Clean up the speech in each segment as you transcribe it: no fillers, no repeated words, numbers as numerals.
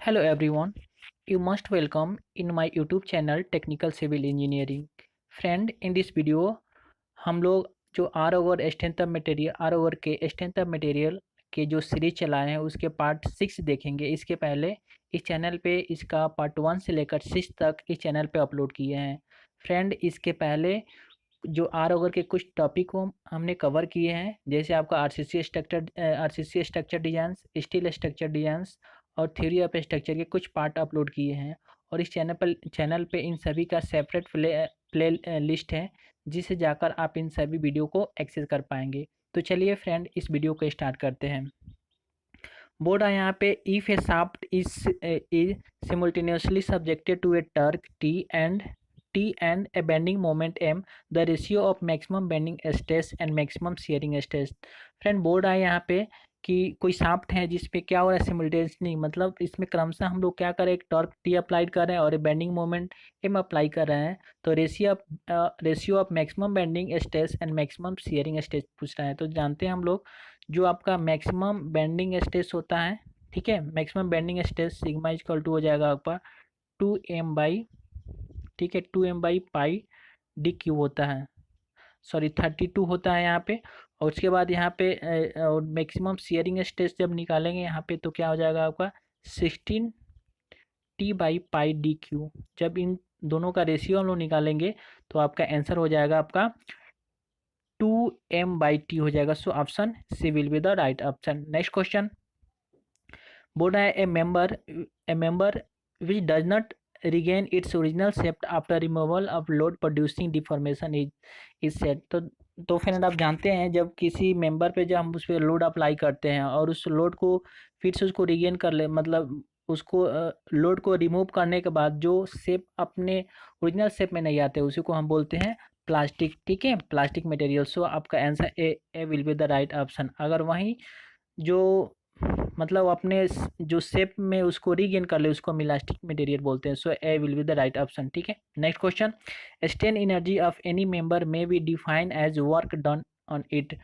Hello everyone, you must welcome in my YouTube channel Technical Civil Engineering. Friend, in this video हम लोग जो are over strength of material के जो series चलाए हैं उसके पार्ट 6 देखेंगे। इसके पहले इस चैनल पे इसका पार्ट 1 से लेकर 6 तक इस चैनल पे अपलोड किए हैं। फ्रेंड, इसके पहले जो आर ओवर के कुछ टॉपिक को हमने कवर किए हैं, जैसे आपका RCC structure design, steel structure design और थ्योरी ऑफ स्ट्रक्चर के कुछ पार्ट अपलोड किए हैं। और इस चैनल पे इन सभी का सेपरेट प्ले लिस्ट है, जिसे जाकर आप इन सभी वीडियो को एक्सेस कर पाएंगे। तो चलिए फ्रेंड, इस वीडियो को स्टार्ट करते हैं। बोर्ड है यहाँ पे, if a shaft is simultaneously subjected to a torque T and a bending moment M, the ratio of maximum bending stress and maximum shearing stress. Friend, board है यहाँ पे कि कोई शाफ्ट है जिसपे क्या हो रहा है, सिमुल्टेनियसली मतलब इसमें क्रमशः हम लोग क्या करें, एक टॉर्क टी अप्लाइड कर रहे हैं और एक बेंडिंग मोमेंट एम अप्लाई कर रहे हैं। तो ratio of maximum bending stress and maximum shearing stress पूछ रहा है। तो जानते हैं हम लोग, जो आपका मैक्सिमम बेंडिंग स्ट्रेस होता है, ठीक है, maximum bending stress sigma equal to हो जाएगा आपका 2m/, ठीक है, 2m/पाई डी क्यू होता है, सॉरी 32 होता है यहाँ पे। और उसके बाद यहाँ पे मैक्सिमम शियरिंग स्ट्रेस जब निकालेंगे यहाँ पे तो क्या हो जाएगा आपका 16t/पाई डी क्यू। जब इन दोनों का रेशियो हम लोग निकालेंगे तो आपका आंसर हो जाएगा आपका 2m/t हो जाएगा। So option C will be the right option. Next question, बोल रहा है a member which does not regain its original shape after removal of load producing deformation is set। तो फ्रेंड, आप जानते हैं जब किसी मेंबर पे जब हम उस पर लोड अप्लाई करते हैं और उस लोड को फिर से उसको रिगेन कर ले, मतलब उसको लोड को रिमूव करने के बाद जो शेप अपने ओरिजिनल शेप में नहीं आते उसी को हम बोलते हैं प्लास्टिक, ठीक है, प्लास्टिक मटेरियल। सो आपका answer A will be the right option. अगर वहीं जो मतलब अपने जो शेप में उसको रीगेन कर ले उसको हम इलास्टिक मटेरियल बोलते हैं। So A will be the right option, ठीक है। Next question, strain energy of any member may be define as work done on it.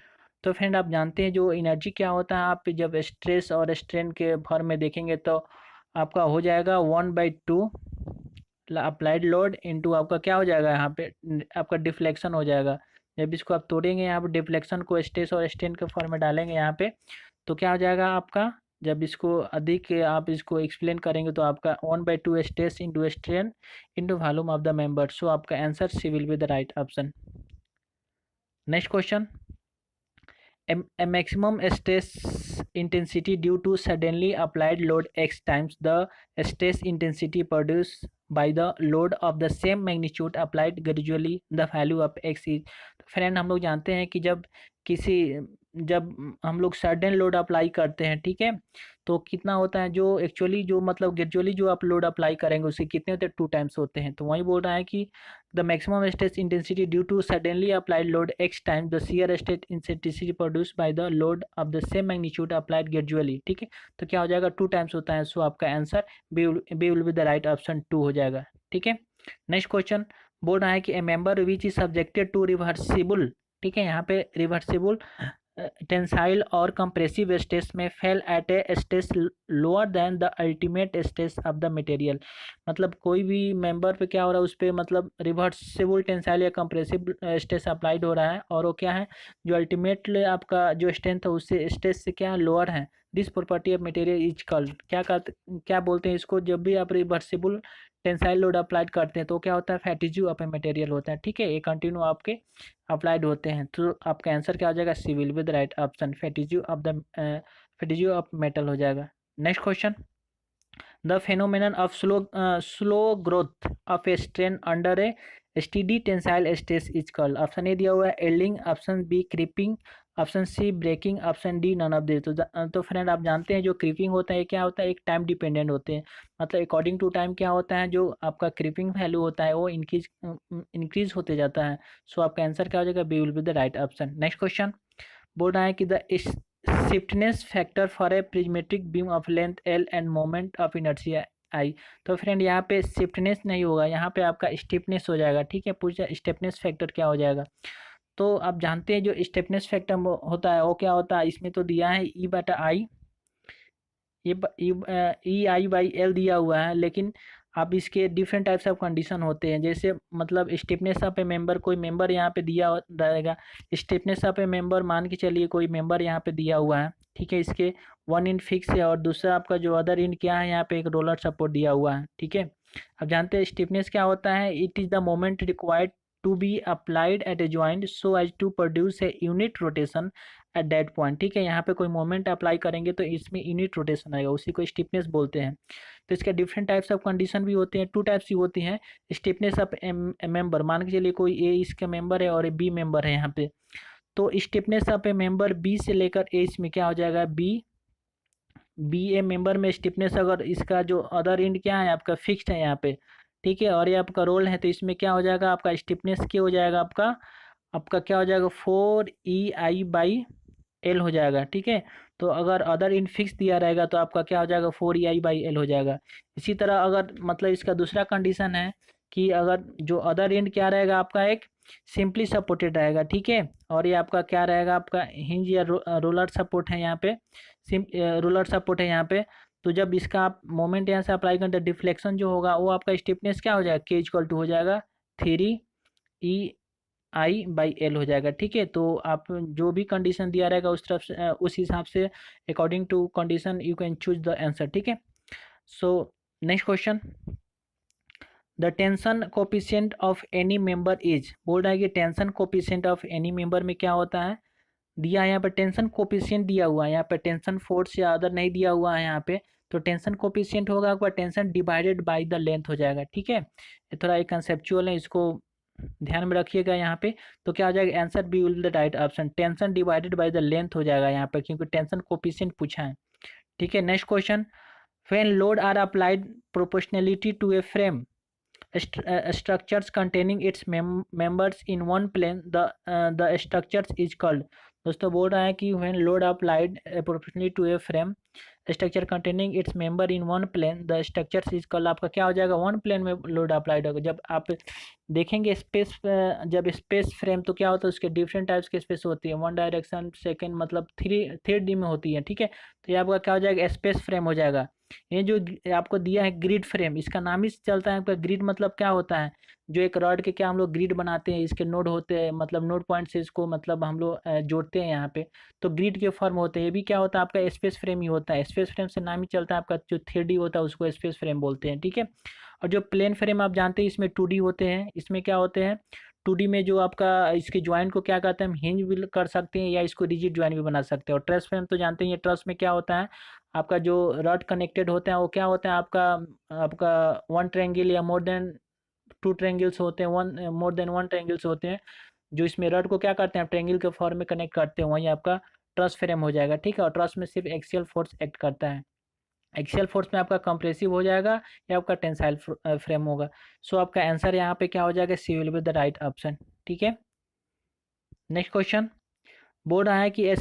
तो फ्रेंड, आप जानते हैं जो एनर्जी क्या होता है, आप जब स्ट्रेस और स्ट्रेन के भर में देखेंगे तो आपका हो जाएगा 1/2 अप्लाइड लोड इंटू आपका क्या हो जाएगा, यहाँ पे आपका डिफ्लेक्शन हो जाएगा। जब इसको आप तोड़ेंगे यहाँ पे डिफ्लेक्शन को स्ट्रेस और स्ट्रेन के फॉर्म में डालेंगे यहाँ पे, तो क्या हो जाएगा आपका, जब इसको अधिक आप इसको एक्सप्लेन करेंगे तो आपका 1/2 stress into strain into volume of the member. So आपका answer C will be the right option. Next question, a maximum stress intensity due to suddenly applied load x times the stress intensity produced by the load of the same magnitude applied gradually, the value of x is। तो friend, हम लोग जानते हैं कि जब हम लोग sudden load apply करते हैं, ठीक है, तो कितना होता है, जो एक्चुअली जो मतलब ग्रेजुअली जो आप लोड अप्लाई करेंगे उसके कितने होते हैं, 2 टाइम्स होते हैं। तो वही बोल रहा है कि the maximum stress intensity due to suddenly applied load x time the shear stress intensity produce by the load of the same magnitude applied gradually, ठीक है। तो क्या हो जाएगा, 2 टाइम्स होता है। सो आपका answer B will be the right option 2 हो जाएगा, ठीक है। नेक्स्ट क्वेश्चन, बोल रहा है कि a member which is subjected to reversible, ठीक है, यहाँ पे रिवर्सिबल टेंसाइल और कंप्रेसिव स्ट्रेस में fail at a stress lower than the ultimate stress of the material. मतलब कोई भी मेंबर पे क्या हो रहा है, उस पर मतलब रिवर्सिबल टेंसाइल या कंप्रेसिव स्ट्रेस अप्लाइड हो रहा है, और वो क्या है, जो अल्टीमेटली आपका जो स्ट्रेंथ है उससे स्ट्रेस से क्या लोअर है। This property of material is called, क्या बोलते हैं इसको, जब भी आप रिवर्सिबल टेंसाइल लोड अप्लाइड करते हैं तो क्या होता है, फैटिज्यू ऑफ ए मटेरियल होता है, ठीक है, ये कंटिन्यू आपके अप्लाइड होते हैं। तो आपका आंसर क्या हो जाएगा, C will be the right option, fatigue of metal हो जाएगा। Next question, the phenomenon of slow growth of a strain under a steady tensile stress is called. Option A दिया हुआ है yielding, option B creeping, option C breaking, option D none of this. तो friend, आप जानते हैं जो creeping होता है क्या होता है, एक टाइम डिपेंडेंट होते हैं, मतलब अकॉर्डिंग टू टाइम क्या होता है, जो आपका क्रीपिंग वैल्यू होता है वो इंक्रीज होते जाता है। सो आपका आंसर क्या हो जाएगा, B will be the right option. Next question, बोल रहा है कि the stiffness factor for a prismatic beam of length L and moment of inertia I. तो फ्रेंड, यहाँ पे स्टिफनेस नहीं होगा, यहाँ पे आपका स्टिफनेस हो जाएगा, ठीक है। पूछा स्टिफनेस फैक्टर क्या हो जाएगा, तो आप जानते हैं जो स्टिफनेस फैक्टर होता है वो क्या होता है, इसमें तो दिया है E/I, E I by L दिया हुआ है, लेकिन आप इसके डिफरेंट टाइप्स ऑफ कंडीशन होते हैं। जैसे मतलब स्टिफनेस ऑफ ए मेंबर, कोई मेंबर यहाँ पे दिया रहेगा, स्टिफनेस ऑफ ए मेंबर मान के चलिए कोई मेंबर यहाँ पे दिया हुआ है, ठीक है, इसके वन इंड फिक्स है और दूसरा आपका जो अदर इंड क्या है, यहाँ पे एक रोलर सपोर्ट दिया हुआ है, ठीक है। अब जानते हैं स्टिफनेस क्या होता है, it is the moment required to be applied at a joint so as to produce a unit rotation at that point, ठीक है। यहाँ पे कोई मोमेंट अप्लाई करेंगे तो इसमें यूनिट रोटेशन आएगा, उसी को स्टिफनेस बोलते हैं। तो इसके डिफरेंट टाइप्स ऑफ कंडीशन भी होते हैं, टू टाइप्स की होती हैं। स्टिफनेस ऑफ मेंबर, मान के चलिए कोई ए इसका मेंबर है और बी मेंबर है यहाँ पे, तो stiffness of a member B से लेकर ए, इसमें क्या हो जाएगा, बी ए मेंबर में स्टिफनेस, अगर इसका जो अदर एंड क्या है आपका फिक्स्ड है यहाँ पे, ठीक है, और ये आपका रोल है, तो इसमें क्या हो जाएगा आपका स्टिफनेस क्या हो जाएगा, आपका आपका क्या हो जाएगा 4EI/L हो जाएगा, ठीक है। तो अगर अदर इन फिक्स दिया रहेगा तो आपका क्या हो जाएगा 4EI/L हो जाएगा। इसी तरह अगर मतलब इसका दूसरा कंडीशन है कि अगर जो अदर एंड क्या रहेगा आपका एक सिंपली सपोर्टेड रहेगा, ठीक है, और ये आपका क्या रहेगा आपका हिंज या रोलर सपोर्ट है यहाँ पे, रोलर सपोर्ट है यहाँ पे। तो जब इसका आप मोमेंट यहाँ से अप्लाई करें तो डिफ्लेक्शन जो होगा वो आपका स्टिफनेस क्या हो जाएगा, के इक्वल टू हो जाएगा 3EI/L हो जाएगा, ठीक है। तो आप जो भी कंडीशन दिया रहेगा उस तरफ से उस हिसाब से according to condition you can choose the answer, ठीक है। So next question, the tension coefficient of any member is, बोल रहा है कि tension coefficient of any member में क्या होता है, दिया है यहाँ पर टेंशन कोफिशिएंट दिया हुआ है, यहाँ पर टेंशन फोर्स या अदर नहीं दिया हुआ है यहाँ पे, तो टेंशन कोफिशिएंट होगा आपका tension divided by the length हो जाएगा, ठीक है। ये थोड़ा एक कंसेप्चुअल है, इसको ध्यान में रखिएगा यहाँ पे। तो क्या हो जाएगा, आंसर बी विल द right option, tension divided by the length हो जाएगा यहाँ पर, क्योंकि टेंशन कोफिशिएंट पूछा है, ठीक है। Next question, when load are applied proportionality to a frame structures containing its members in one plane, the structures is called, दोस्तों बोल रहा है कि when load applied proportionally to a frame structure containing its member in one plane the structures is called, आपका क्या हो जाएगा, one plane में लोड अप्लाइड होगा। जब आप देखेंगे स्पेस, जब स्पेस फ्रेम तो क्या होता है, उसके डिफरेंट टाइप्स के स्पेस होती है, वन डायरेक्शन सेकंड मतलब 3D में होती है, ठीक है। तो ये आपका क्या हो जाएगा, स्पेस फ्रेम हो जाएगा। ये जो आपको दिया है ग्रिड फ्रेम, इसका नाम ही चलता है आपका ग्रिड, मतलब क्या होता है, जो एक रॉड के क्या हम लोग ग्रिड बनाते हैं, इसके नोड होते हैं, मतलब नोड पॉइंट से इसको मतलब हम लोग जोड़ते हैं यहाँ पे, तो ग्रिड के फॉर्म होते हैं। ये भी क्या होता है आपका स्पेस फ्रेम ही होता है, स्पेस फ्रेम से नाम ही चलता है आपका, जो 3D होता है उसको स्पेस फ्रेम बोलते हैं, ठीक है। और जो प्लेन फ्रेम आप जानते हैं इसमें 2D होते हैं, इसमें क्या होते हैं 2D में जो आपका इसके ज्वाइंट को क्या कहते हैं, हम हिंज भी कर सकते हैं या इसको रिजिड ज्वाइंट भी बना सकते हैं। और ट्रस फ्रेम तो जानते हैं, ट्रस में क्या होता है आपका जो रॉड कनेक्टेड होते हैं वो क्या होता है आपका आपका वन ट्रायंगल या मोर देन टू ट्रायंगल्स होते हैं, one more than one triangles होते हैं, जो इसमें रॉड को क्या करते हैं ट्रायंगल के फॉर्म में कनेक्ट करते हैं, वहीं आपका ट्रस फ्रेम हो जाएगा, ठीक है। और ट्रस में सिर्फ एक्सियल फोर्स एक्ट करता है, एक्सियल फोर्स में आपका कंप्रेसिव हो जाएगा या आपका टेंसाइल फ्रेम होगा। सो आपका आंसर यहाँ पे क्या हो जाएगा, C will be the right option, ठीक है। नेक्स्ट क्वेश्चन, बोल रहा है कि a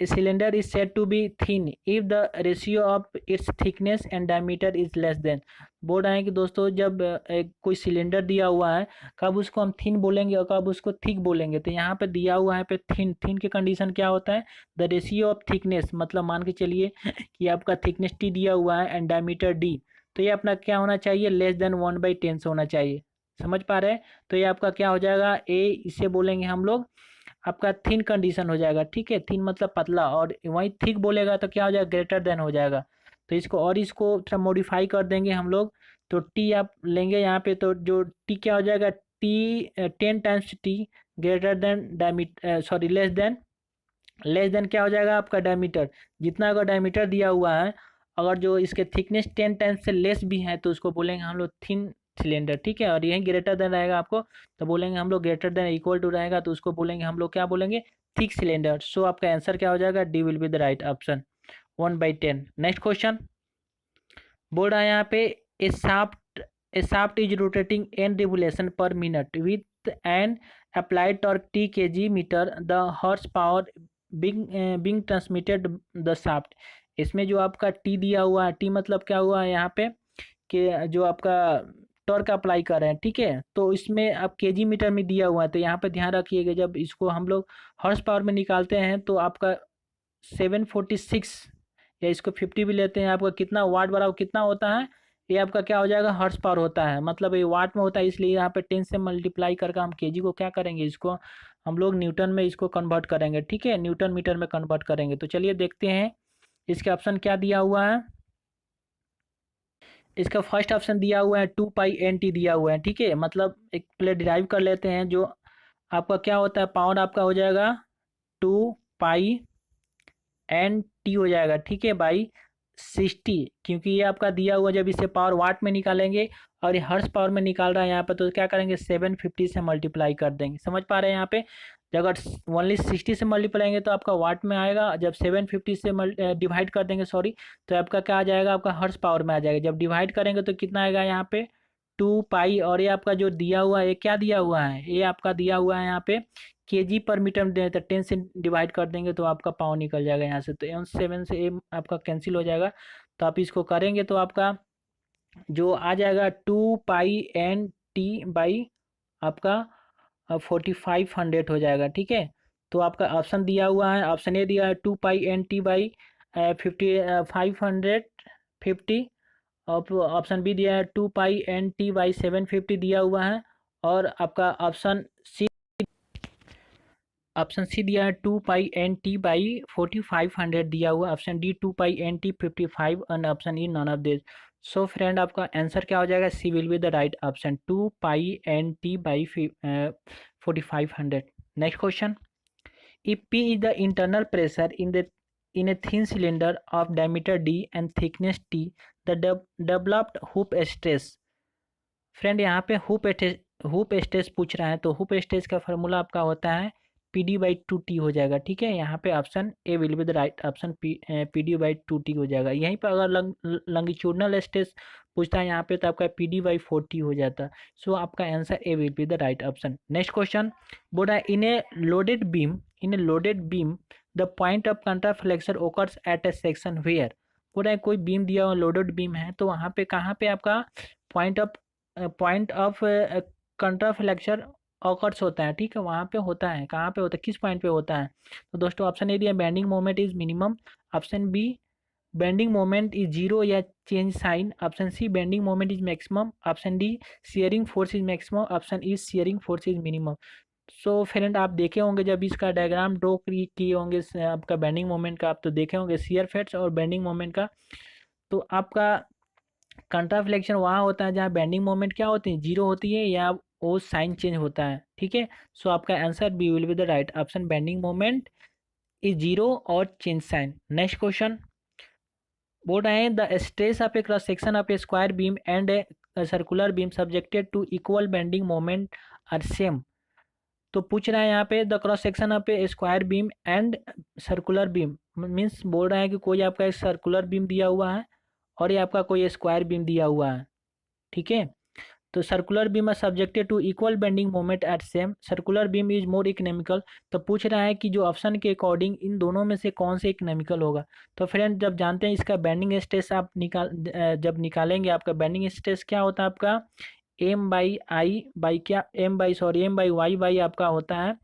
cylinder is said to be thin if the ratio of its thickness and diameter is less than, बोल रहा है कि दोस्तों जब एक कोई सिलेंडर दिया हुआ है, कब उसको हम थिन बोलेंगे और कब उसको थिक बोलेंगे। तो यहाँ पे दिया हुआ है पे थिन, थिन की कंडीशन क्या होता है, द रेशियो ऑफ थिकनेस, मतलब मान के चलिए कि आपका थिकनेस टी दिया हुआ है एंड डायमीटर डी, तो ये अपना क्या होना चाहिए, लेस देन 1/10 से होना चाहिए, समझ पा रहे हैं। तो ये आपका क्या हो जाएगा, ए इसे बोलेंगे हम लोग आपका थिन कंडीशन हो जाएगा, ठीक है, थिन मतलब पतला, और वहीं थिक बोलेगा तो क्या हो जाएगा, ग्रेटर देन हो जाएगा। तो इसको और इसको थोड़ा मॉडिफाई कर देंगे हम लोग, तो टी आप लेंगे यहाँ पे, तो जो टी क्या हो जाएगा, T 10 times T greater than diameter, sorry less than क्या हो जाएगा आपका डायमीटर, जितना अगर डायमीटर दिया हुआ है, अगर जो इसके थिकनेस 10 टाइम्स से लेस भी है तो उसको बोलेंगे हम लोग थिन सिलेंडर, ठीक है। और यही ग्रेटर देन रहेगा आपको तो बोलेंगे हम लोग ग्रेटर देन इक्वल टू रहेगा तो उसको बोलेंगे हम लोग क्या बोलेंगे, थिक सिलेंडर। सो आपका आंसर क्या हो जाएगा, D will be the right option, 1/10। Next question, बोल रहा है यहाँ पे a shaft is rotating N revolution per minute with an applied torque T kg metre, the horse power being transmitted the shaft, इसमें जो आपका टी दिया हुआ है, टी मतलब क्या हुआ है यहाँ पे कि जो आपका टॉर्क अप्लाई कर रहे हैं, ठीक है, तो इसमें आप केजी मीटर में दिया हुआ है, तो यहाँ पे ध्यान रखिएगा जब इसको हम लोग हॉर्स पावर में निकालते हैं तो आपका 746 या इसको 50 भी लेते हैं, आपका कितना वाट बराबर कितना होता है, ये आपका क्या हो जाएगा, हर्ट्ज पावर होता है, मतलब ये वाट में होता है, इसलिए यहाँ पे 10 से मल्टीप्लाई करके हम केजी को क्या करेंगे, इसको हम लोग न्यूटन में इसको कन्वर्ट करेंगे, ठीक है, न्यूटन मीटर में कन्वर्ट करेंगे। तो चलिए देखते हैं इसके ऑप्शन क्या दिया हुआ है। इसका फर्स्ट ऑप्शन दिया हुआ है 2 पाई एन टी दिया हुआ है, ठीक है, मतलब एक पहले डिराइव कर लेते हैं, जो आपका क्या होता है, पावर आपका हो जाएगा 2 पाई एन टी हो जाएगा, ठीक है, बाई 60, क्योंकि ये आपका दिया हुआ, जब इसे पावर वाट में निकालेंगे और ये हर्ट्ज पावर में निकाल रहा है यहाँ पे, तो क्या करेंगे 750 से मल्टीप्लाई कर देंगे, समझ पा रहे हैं यहाँ पे। जब अगर ओनली 60 से मल्टीप्लाई करेंगे तो आपका वाट में आएगा, जब 750 से डिवाइड कर देंगे, सॉरी, तो आपका क्या आ जाएगा, आपका हर्ट्ज पावर में आ जाएगा। जब डिवाइड करेंगे तो कितना आएगा यहाँ पे 2 पाई, और ये आपका जो दिया हुआ है, ये क्या दिया हुआ है, ये आपका दिया हुआ है यहाँ पे केजी पर मीटर में, तो 10 से डिवाइड कर देंगे तो आपका पावर निकल जाएगा यहाँ से, तो एम 7 से एम आपका कैंसिल हो जाएगा। तो आप इसको करेंगे तो आपका जो आ जाएगा 2 पाई एन टी बाई आपका 4500 हो जाएगा, ठीक है। तो आपका ऑप्शन दिया हुआ है, ऑप्शन ए दिया है 2 पाई एन टी बाई 550, और ऑप्शन बी दिया है 2 पाई एन टी बाई 750 दिया हुआ है, और आपका ऑप्शन सी दिया है 2 पाई एन टी बाई 4500 दिया हुआ, option D 2 pi N T 55, and option E none of this. So friend, आपका आंसर क्या हो जाएगा, C will be the right option, 2 pi N T by 4500। Next question, if P is the internal pressure in a thin cylinder of diameter d and thickness t, the developed hoop stress। Friend यहाँ पे hoop stress पूछ रहा है, तो hoop stress का formula आपका होता है PD/2T हो जाएगा, ठीक है। यहाँ पे option A will be the right option, PD/2T हो जाएगा। यहीं पर अगर लंगिट्यूडनल स्ट्रेस पूछता है यहाँ पे, तो आपका PD/4T हो जाता है। सो आपका answer A will be the right option. Next question, बोल रहा है in a loaded beam the point of contraflexure occurs at a section where. बोल रहा है कोई बीम दिया हुआ लोडेड बीम है, तो वहाँ पे कहाँ पे आपका पॉइंट ऑफ कंट्राफ्लेक्शन ऑकर्स होता है, ठीक है, वहाँ पे होता है, कहाँ पे होता है, किस पॉइंट पे होता है। तो दोस्तों ऑप्शन ए दिया bending moment is minimum, option B bending moment is zero या change sign, option C bending moment is maximum, option D shearing force is maximum, option E shearing force is minimum. So friend, आप देखे होंगे जब इसका diagram draw किए होंगे आपका bending moment का, आप तो देखे होंगे शियर फोर्स और बेंडिंग मोमेंट का। तो आपका कंट्राफ्लेक्शन वहाँ होता है जहाँ बेंडिंग मोमेंट क्या होती है, जीरो होती है, या वो साइन चेंज होता है, ठीक है। सो आपका answer B will be the right option, bending moment is zero और चेंज साइन। नेक्स्ट क्वेश्चन, बोल रहे हैं the stress of a cross section of a square beam and a circular beam subjected to equal bending moment are same. तो पूछ रहा है यहाँ पे the cross section of a square beam and circular beam, means बोल रहा है कि कोई आपका एक सर्कुलर बीम दिया हुआ है और ये आपका कोई स्क्वायर बीम दिया हुआ है, ठीक है। तो circular beam are subjected to equal bending moment at same, circular beam is more economical. तो पूछ रहा है कि जो ऑप्शन के अकॉर्डिंग इन दोनों में से कौन से इकोनॉमिकल होगा। तो फ्रेंड, जब जानते हैं इसका बेंडिंग स्ट्रेस आप जब निकालेंगे, आपका बेंडिंग स्ट्रेस क्या होता है, आपका एम बाई वाई बाई आपका होता है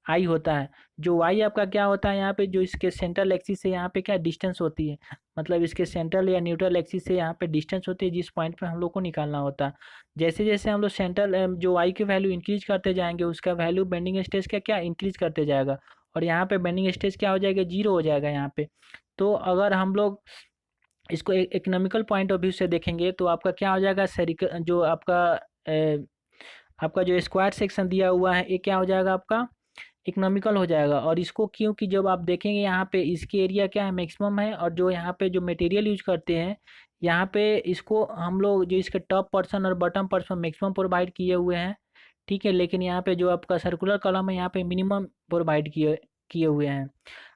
आई होता है। जो वाई आपका क्या होता है यहाँ पे, जो इसके सेंट्रल एक्सिस से यहाँ पे क्या डिस्टेंस होती है, मतलब इसके सेंट्रल या न्यूट्रल एक्सिस से यहाँ पे डिस्टेंस होती है, जिस पॉइंट पे हम लोग को निकालना होता है। जैसे जैसे हम लोग सेंट्रल जो वाई की वैल्यू इंक्रीज करते जाएंगे, उसका वैल्यू बेंडिंग स्ट्रेस का क्या इंक्रीज करते जाएगा, और यहाँ पे बेंडिंग स्ट्रेस क्या हो जाएगा, जीरो हो जाएगा यहाँ पे। तो अगर हम लोग इसको इकोनॉमिकल पॉइंट ऑफ व्यू से देखेंगे, तो आपका क्या हो जाएगा, जो आपका जो स्क्वायर सेक्शन दिया हुआ है, ये क्या हो जाएगा, आपका इकोनॉमिकल हो जाएगा। और इसको क्योंकि जब आप देखेंगे यहाँ पे इसकी एरिया क्या है, मैक्सिमम है, और जो यहाँ पे जो मटेरियल यूज करते हैं, यहाँ पे इसको हम लोग जो इसके टॉप पर्सन और बॉटम पर्सन मैक्सिमम प्रोवाइड किए हुए हैं, ठीक है, लेकिन यहाँ पे जो आपका सर्कुलर कॉलम है, यहाँ पे मिनिमम प्रोवाइड किए किए हुए हैं।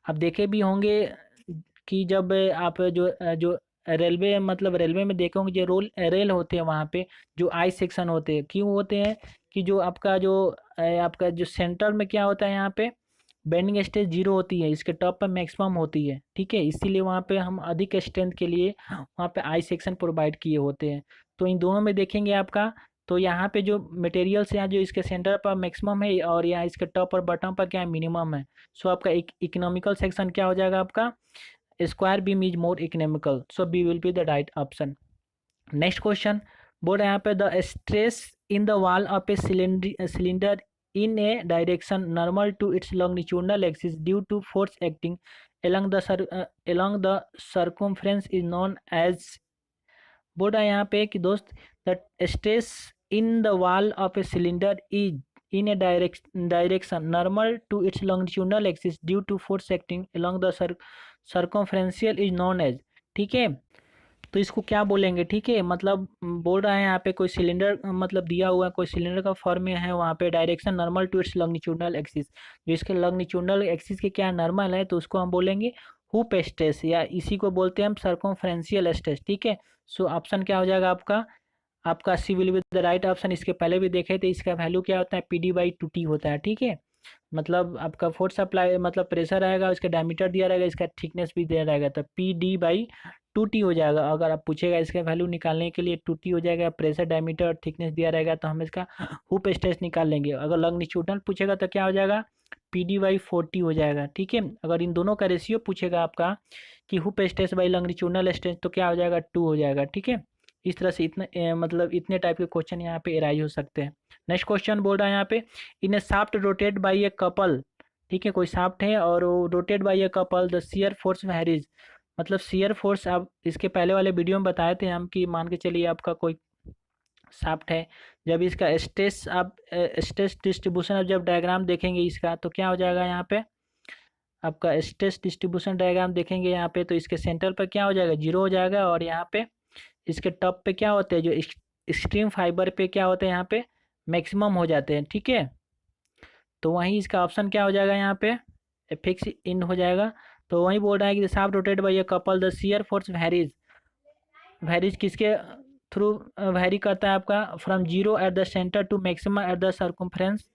आप देखे भी होंगे कि जब आप जो रेलवे, मतलब रेलवे में देखे होंगे जो रेल होते हैं, वहाँ पे जो आई सेक्शन होते हैं, क्यों होते हैं कि जो आपका जो सेंटर में क्या होता है, यहाँ पे बेंडिंग स्ट्रेस जीरो होती है, इसके टॉप पर मैक्सिमम होती है, ठीक है, इसीलिए वहाँ पे हम अधिक स्ट्रेंथ के लिए वहाँ पे आई सेक्शन प्रोवाइड किए होते हैं। तो इन दोनों में देखेंगे आपका, तो यहाँ पे जो मटेरियल्स यहाँ जो इसके सेंटर पर मैक्सिमम है, और यहाँ इसके टॉप और बॉटम पर क्या है, मिनिमम है। सो आपका इकोनॉमिकल सेक्शन क्या हो जाएगा, आपका square beam is more economical, so B will be the right option. Next question बोल रहे हैं यहाँ पे the stress in the wall of a cylinder in a direction normal to its longitudinal axis due to force acting along the circumference is known as। बोल रहा है यहाँ पे कि दोस्त the stress in the wall of a cylinder is in a direction normal to its longitudinal axis due to force acting along the circumferential is known as. ठीक है, तो इसको क्या बोलेंगे? ठीक है, मतलब बोल रहा है यहाँ पे कोई सिलेंडर मतलब दिया हुआ है, कोई सिलेंडर का फॉर्म में है, वहाँ पे direction normal to its longitudinal axis, जो इसके लॉन्गिट्यूडनल एक्सिस के क्या नॉर्मल है तो उसको हम बोलेंगे हुप स्ट्रेस, या इसी को बोलते हैं हम सर्कमफ्रेंशियल स्ट्रेस। ठीक है, सो ऑप्शन क्या हो जाएगा आपका? आपका C will be the right option. इसके पहले भी देखे थे, इसका वैल्यू क्या होता है? PD/2T होता है। ठीक है, मतलब आपका फोर्स अप्लाई मतलब प्रेशर आएगा, उसका डायमीटर दिया रहेगा, इसका थिकनेस भी दिया रहेगा, तो PD/2T हो जाएगा। अगर आप पूछेगा इसका वैल्यू निकालने के लिए 2T हो जाएगा, प्रेशर डायमीटर और थिकनेस दिया रहेगा, तो हम इसका हुप स्ट्रेस निकाल लेंगे। अगर लॉन्गिट्यूडनल पूछेगा तो क्या हो जाएगा? PD/40 हो जाएगा। ठीक है, अगर इन दोनों का रेशियो पूछेगा आपका कि hoop stress by longitudinal stress तो क्या हो जाएगा? 2 हो जाएगा। ठीक है, इस तरह से मतलब इतने टाइप के क्वेश्चन यहाँ पे एराइज हो सकते हैं। नेक्स्ट क्वेश्चन बोल रहा है यहाँ पे in a shaft rotate by a couple. ठीक है, कोई शाफ्ट है और वो rotate by a couple the shear force varies. मतलब शियर फोर्स आप इसके पहले वाले वीडियो में बताए थे हम कि मान के चलिए आपका कोई शाफ्ट है, जब इसका स्ट्रेस आप स्ट्रेस डिस्ट्रीब्यूशन अब जब डायग्राम देखेंगे इसका तो क्या हो जाएगा? यहाँ पे आपका स्ट्रेस डिस्ट्रीब्यूशन डायग्राम देखेंगे यहाँ पे, तो इसके सेंटर पर क्या हो जाएगा? 0 हो जाएगा, और यहाँ पे इसके टॉप पे क्या होते हैं? जो एक्सट्रीम फाइबर पे क्या होते हैं? यहाँ पे मैक्सिमम हो जाते हैं। ठीक है, तो वहीं इसका ऑप्शन क्या हो जाएगा? यहाँ पे फिक्स इन हो जाएगा। तो वहीं बोल रहा है कि shaft rotate by a couple the shear force varies किसके थ्रू वैरी करता है? आपका from 0 at the centre to maximum at the circumference.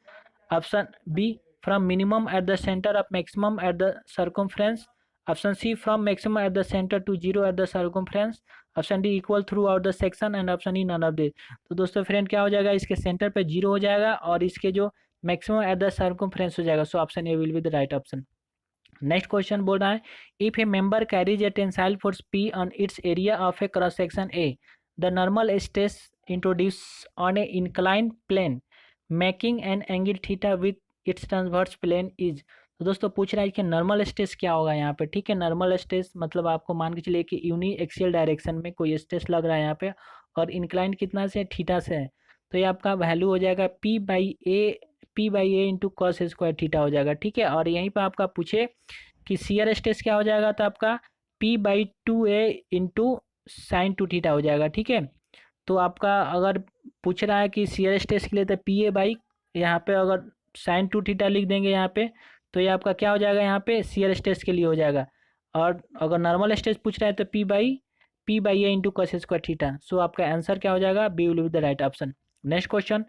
Option B from minimum at the centre of maximum at the circumference. Option C from maximum at the centre to 0 at the circumference. Option D equal throughout the section, and option E none of this. तो दोस्तों friend क्या हो जाएगा? इसके centre पे 0 हो जाएगा और इसके जो मैक्सिमम एट द सर्कमफ्रेंस हो जाएगा। So option A will be the right option. Next question बोल रहा है if a member carries a tensile force P on its area of a cross section A, the normal stress introduce on an inclined plane making an angle theta with its transverse plane is. तो दोस्तों पूछ रहा है कि normal stress क्या होगा यहाँ पे? ठीक है, नॉर्मल स्ट्रेस मतलब आपको मान के चलिए कि यूनी एक्सियल डायरेक्शन में कोई स्ट्रेस लग रहा है यहाँ पे, और इंक्लाइंड कितना से? थीटा से है, तो ये आपका वैल्यू हो जाएगा P/A into cos square theta हो जाएगा। ठीक है, और यहीं पर आपका पूछे कि शियर स्ट्रेस क्या हो जाएगा, तो आपका P/2A इंटू साइन 2 थीटा हो जाएगा। ठीक है, तो आपका अगर पूछ रहा है कि शियर स्ट्रेस के लिए तो PA/ यहाँ पे अगर साइन 2 थीटा लिख देंगे यहाँ पे, तो ये आपका क्या हो जाएगा? यहाँ पे शियर स्ट्रेस के लिए हो जाएगा। और अगर नॉर्मल स्ट्रेस पूछ रहा है तो P/A into cos square theta. So आपका आंसर क्या हो जाएगा? B will be the right option. Next question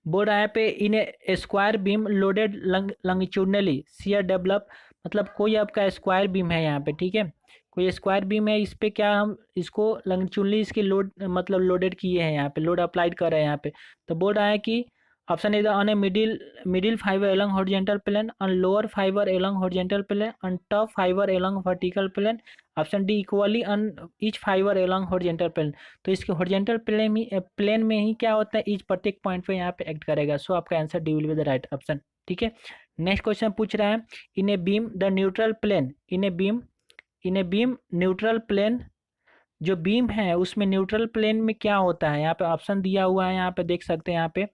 बोल रहा है पे in a square beam loaded longitudinally shear develop. मतलब कोई आपका स्क्वायर बीम है यहाँ पे। ठीक है, कोई स्क्वायर बीम है, इस पे क्या हम इसको लॉन्गिट्यूडनली इसके लोड मतलब लोडेड किए हैं, यहाँ पे लोड अप्लाइड कर रहे हैं यहाँ पे। तो बोल रहा है कि option is on a middle fibre along horizontal plane, on lower fibre along horizontal plane, on top fibre along vertical plane. Option D equally on each fibre along horizontal plane. तो इसके हॉरिजॉन्टल प्लेन में ही क्या होता है? Each प्रत्येक point पे यहाँ पे एक्ट करेगा। सो आपका answer D will be the right option. ठीक है, नेक्स्ट क्वेश्चन पूछ रहा है in a beam the neutral plane in a beam neutral plane. जो बीम है उसमें न्यूट्रल प्लेन में क्या होता है? यहाँ पे ऑप्शन दिया हुआ है, यहाँ पे देख सकते हैं। यहाँ पे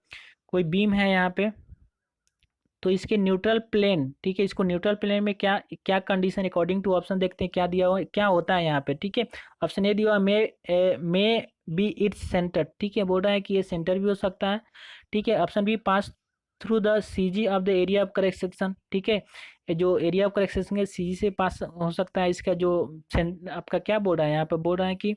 कोई बीम है यहाँ पे, तो इसके न्यूट्रल प्लेन, ठीक है, इसको न्यूट्रल प्लेन में क्या क्या कंडीशन अकॉर्डिंग टू ऑप्शन देखते हैं क्या दिया हुआ क्या होता है यहाँ पे। ठीक है, ऑप्शन ए दिया हुआ मे बी इट्स सेंटर। ठीक है, बोल रहा है कि ये सेंटर भी हो सकता है। ठीक है, option B pass through the CG of the area of correct section. ठीक है, ये जो एरिया ऑफ करेक्ट सेक्शन है CG से पास हो सकता है। इसका जो आपका क्या बोल रहा है यहाँ पे? बोल रहा है कि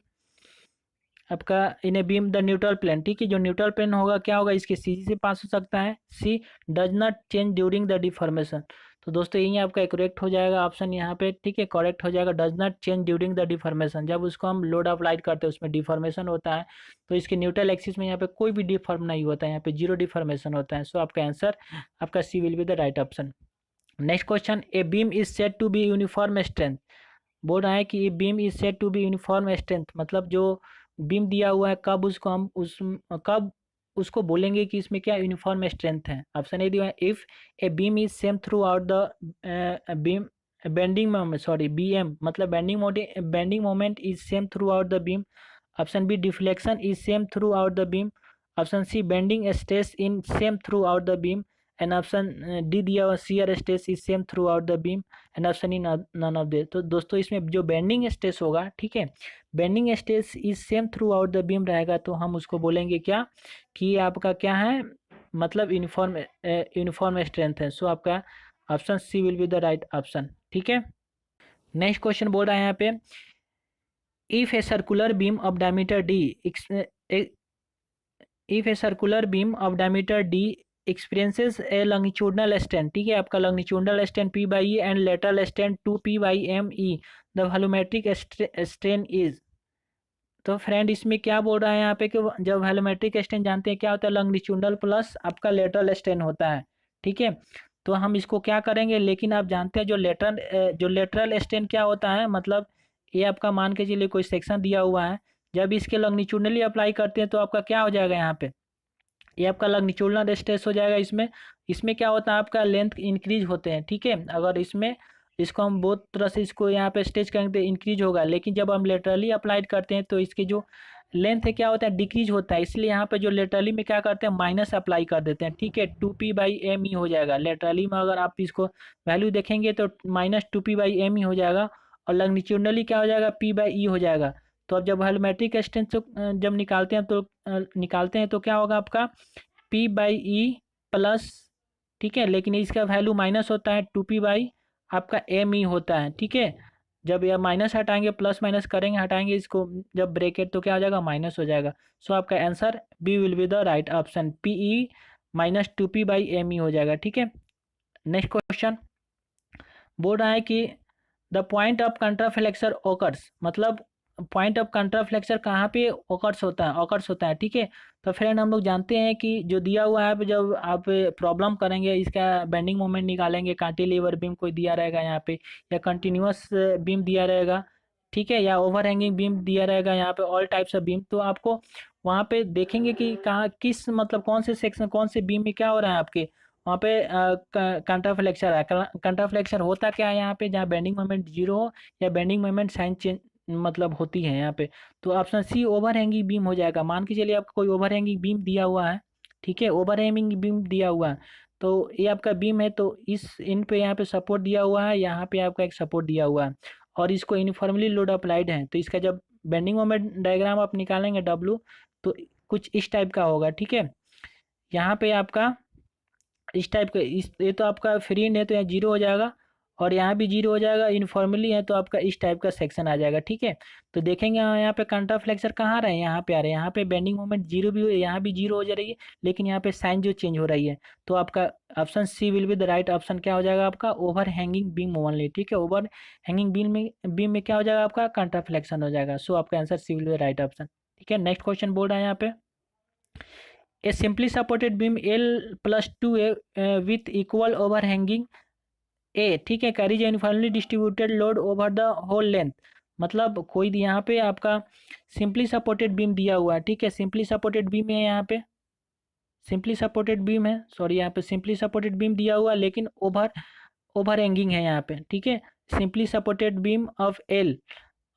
आपका in a beam the neutral plane. ठीक है, जो न्यूट्रल प्लेन होगा क्या होगा? इसके CG से पास हो सकता है। C does not change during the deformation. तो दोस्तों यही आपका करेक्ट हो जाएगा ऑप्शन यहाँ पे। ठीक है, करेक्ट हो जाएगा does not change during the deformation. जब उसको हम लोड अप्लाइड करते हैं उसमें डिफॉर्मेशन होता है, तो इसके न्यूट्रल एक्सिस में यहाँ पे कोई भी डिफॉर्म नहीं होता है, यहाँ पे 0 डिफॉर्मेशन होता है। सो आपका आंसर आपका C will be the right option. Next question, a beam is said to be uniform strength. बोल रहा है कि ये beam is said to be uniform strength, मतलब जो बीम दिया हुआ है कब उसको हम उस कब उसको बोलेंगे कि इसमें क्या यूनिफॉर्म स्ट्रेंथ है। ऑप्शन ए दिया है, if a beam is same throughout the beam bending moment, sorry BM मतलब bending moment is same throughout the beam. Option B, deflection is same throughout the beam. Option C, bending stress in same throughout the beam. And option D दिया हुआ, shear stress is same throughout the beam. And option E, none of दे। तो दोस्तों इसमें जो bending stress होगा, ठीक है, bending stress is same throughout the beam रहेगा, तो हम उसको बोलेंगे क्या कि ये आपका क्या है, मतलब यूनिफॉर्म स्ट्रेंथ है। सो आपका option C will be the right option. ठीक है, नेक्स्ट क्वेश्चन बोल रहा है यहाँ पे, if a circular beam of diameter D if a circular beam of diameter D experiences a longitudinal strength, ठीक है, आपका longitudinal strength P by E and lateral strength 2 P by M E, the volumetric strain is. तो friend इसमें क्या बोल रहा है यहाँ पे कि जब वॉल्यूमेट्रिक स्ट्रेन जानते हैं क्या होता है, लॉन्गिट्यूडनल प्लस आपका लेटरल स्ट्रेन होता है। ठीक है, तो हम इसको क्या करेंगे, लेकिन आप जानते हैं जो लेटरल स्ट्रेन क्या होता है, मतलब ये आपका मान के चलिए कोई सेक्शन दिया हुआ है, जब इसके लॉन्गिट्यूडनली अप्लाई करते हैं तो आपका क्या हो जाएगा, यहाँ पे ये आपका लॉन्गिट्यूडनल स्ट्रेस हो जाएगा। इसमें इसमें क्या होता है, आपका लेंथ इंक्रीज होते हैं। ठीक है, अगर इसमें इसको हम बहुत तरह से इसको यहाँ पे स्ट्रेच करेंगे तो इंक्रीज होगा, लेकिन जब हम लेटरली अप्लाइड करते हैं तो इसके जो लेंथ है क्या होता है, डिक्रीज होता है। इसलिए यहाँ पे जो लेटरली में क्या करते हैं, माइनस अप्लाई कर देते हैं। ठीक है, 2 p/m हो जाएगा। लेटरली में अगर आप इसको वैल्यू देखेंगे तो -2 p/m हो जाएगा, और लॉन्गिट्यूडनली क्या हो जाएगा, p/e हो जाएगा। तो अब जब वॉल्यूमेट्रिक स्ट्रेंथ जब निकालते हैं तो क्या होगा आपका, p/e प्लस, ठीक है, लेकिन इसका वैल्यू माइनस होता है, 2 p/ आपका m/e होता है। ठीक है, जब यह माइनस हटाएंगे, प्लस माइनस करेंगे, हटाएंगे इसको जब ब्रैकेट, तो क्या हो जाएगा, माइनस हो जाएगा। सो आपका answer B will be the right option, PE -2p/me हो जाएगा। ठीक है, नेक्स्ट क्वेश्चन बोल रहा है कि द पॉइंट ऑफ कंट्राफ्लेक्सर ओकर्स, मतलब पॉइंट ऑफ कंट्राफ्लेक्सर कहाँ पे ऑकर्स होता है। ठीक है, तो फ्रेंड हम लोग जानते हैं कि जो दिया हुआ है, जब आप प्रॉब्लम करेंगे, इसका बेंडिंग मोमेंट निकालेंगे, कांटिलीवर बीम कोई दिया रहेगा यहाँ पे, या कंटिन्यूअस बीम दिया रहेगा, ठीक है, या ओवर हैंगिंग बीम दिया रहेगा यहाँ पे, ऑल टाइप्स ऑफ बीम, तो आपको वहाँ पे देखेंगे कि कहाँ किस मतलब कौन से सेक्शन कौन से बीम में क्या हो रहा है आपके वहाँ पे कंट्राफ्लेक्सर है। कंट्राफ्लेक्सर होता क्या है यहाँ पे, जहाँ बेंडिंग मोमेंट जीरो हो या बेंडिंग मोमेंट साइन चेंज मतलब होती है यहाँ पे। तो option C overhanging beam हो जाएगा। मान के चलिए आपको कोई ओवर हैंगिंग बीम दिया हुआ है, ठीक है, ओवर हैंगिंग बीम दिया हुआ है, तो ये आपका बीम है, तो इस इन पे यहाँ पे सपोर्ट दिया हुआ है, यहाँ पे आपका एक सपोर्ट दिया हुआ है, और इसको यूनिफॉर्मली लोड अप्लाइड है, तो इसका जब बेंडिंग मोमेंट डायग्राम आप निकालेंगे डब्लू, तो कुछ इस टाइप का होगा। ठीक है, यहाँ पे आपका इस टाइप का, इस ये तो आपका फ्री है तो यहाँ जीरो हो जाएगा, और यहाँ भी जीरो हो जाएगा। यूनिफॉर्मली है तो आपका इस टाइप का सेक्शन आ जाएगा। ठीक है, तो देखेंगे यहाँ पे कंट्राफ्लेक्सर कहाँ रहे, यहाँ पे आ रहे हैं, यहाँ पे बेंडिंग मोमेंट जीरो भी, यहाँ भी जीरो हो जा रही है, लेकिन यहाँ पे साइन जो चेंज हो रही है, तो आपका option C will be the right option. क्या हो जाएगा आपका, ओवर हैंगिंग बीम ओनली। ठीक है, ओवर हैंगिंग बीम में क्या हो जाएगा आपका, कंट्राफ्लेक्शन हो जाएगा। सो आपका answer C will be the right option. ठीक है, नेक्स्ट क्वेश्चन बोल रहा है यहाँ पे, a simply supported beam L+2A with equal overhanging A, ठीक है, carries uniformly distributed load over the whole length. मतलब कोई यहाँ पे आपका सिंपली सपोर्टेड बीम दिया हुआ है, ठीक है, सिंपली सपोर्टेड बीम है, यहाँ पे सिंपली सपोर्टेड बीम है, सॉरी यहाँ पे सिंपली सपोर्टेड बीम दिया हुआ है, लेकिन ओवर हैंगिंग है यहाँ पे। ठीक है, simply supported beam of L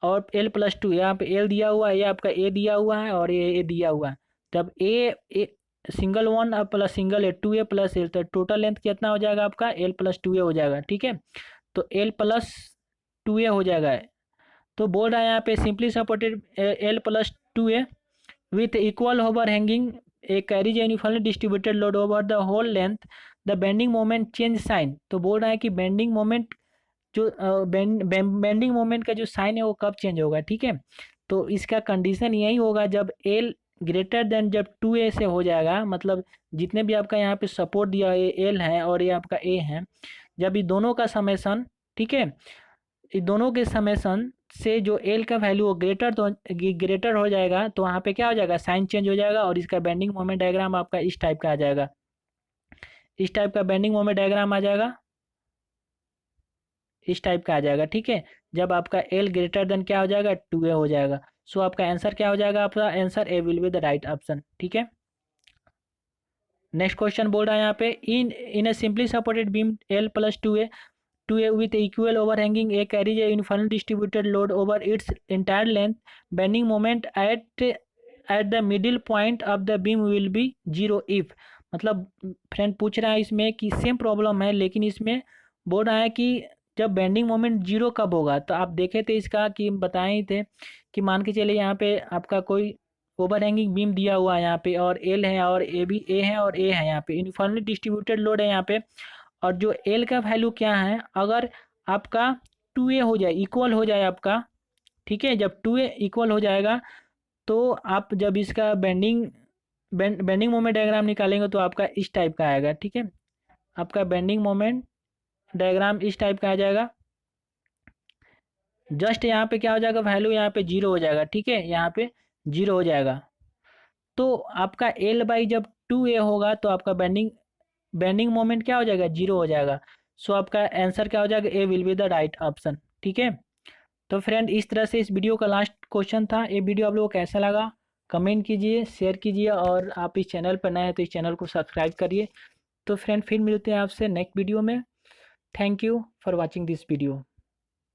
और L+2, यहाँ पे L दिया हुआ है, ये आपका A दिया हुआ है, और ये A दिया हुआ है। तब a single one plus single A, 2A plus L, तो टोटल लेंथ कितना हो जाएगा आपका, L+2A हो जाएगा। ठीक है, तो L+2A हो जाएगा। तो बोल रहा है यहाँ पे simply supported L+2A with equal overhanging a carries uniformly distributed load over the whole length, the bending moment change sign. तो बोल रहा है कि बेंडिंग मोमेंट जो बेंडिंग मोमेंट का जो साइन है वो कब चेंज होगा। ठीक है, तो इसका कंडीशन यही होगा जब एल ग्रेटर देन, जब 2A से हो जाएगा, मतलब जितने भी आपका यहाँ पे सपोर्ट दिया है, एल है और ये आपका ए है, जब ये दोनों का समेसन, ठीक है, ये दोनों के समेसन से जो एल का वैल्यू वो ग्रेटर हो जाएगा, तो वहाँ पे क्या हो जाएगा, साइन चेंज हो जाएगा, और इसका बेंडिंग मोमेंट डायग्राम आपका इस टाइप का आ जाएगा, इस टाइप का बेंडिंग मोमेंट डायग्राम आ जाएगा। इस टाइप का आ जाएगा, ठीक है। जब आपका एल ग्रेटर देन क्या हो जाएगा, 2a हो जाएगा। सो आपका आंसर क्या हो जाएगा, आपका answer A will be the right option, ठीक है। नेक्स्ट क्वेश्चन बोल रहा है यहाँ पे, in a simply supported beam L plus 2a with equal overhanging a carries a uniformly distributed load over its entire length. Bending moment at the middle point of the beam will be 0 if, मतलब friend पूछ रहा है इसमें कि same problem है, लेकिन इसमें बोल रहा है कि जब बेंडिंग मोमेंट जीरो कब होगा। तो आप देखे थे इसका कि बताए ही थे कि मान के चलिए यहाँ पे आपका कोई ओवर हैंगिंग बीम दिया हुआ है यहाँ पे, और एल है और ए भी ए है और ए है, यहाँ पे यूनिफॉर्मली डिस्ट्रीब्यूटेड लोड है यहाँ पे। और जो एल का वैल्यू क्या है, अगर आपका 2a हो जाए, इक्वल हो जाए आपका, ठीक है। जब 2a इक्वल हो जाएगा तो आप जब इसका बेंडिंग मोमेंट डायग्राम निकालेंगे तो आपका इस टाइप का आएगा, ठीक है। आपका बेंडिंग मोमेंट डायग्राम इस टाइप का आ जाएगा। जस्ट यहाँ पे क्या हो जाएगा, वैल्यू यहाँ पे जीरो हो जाएगा, ठीक है। यहाँ पे जीरो हो जाएगा। तो आपका एल बाई जब 2a होगा तो आपका बेंडिंग मोमेंट क्या हो जाएगा, जीरो हो जाएगा। सो आपका आंसर क्या हो जाएगा, A will be the right option, ठीक है। तो फ्रेंड इस तरह से इस वीडियो का लास्ट क्वेश्चन था। ये वीडियो आप लोगों को कैसा लगा कमेंट कीजिए, शेयर कीजिए, और आप इस चैनल पर नए हैं तो इस चैनल को सब्सक्राइब करिए। तो फ्रेंड फिर मिलते हैं आपसे नेक्स्ट वीडियो में। Thank you for watching this video.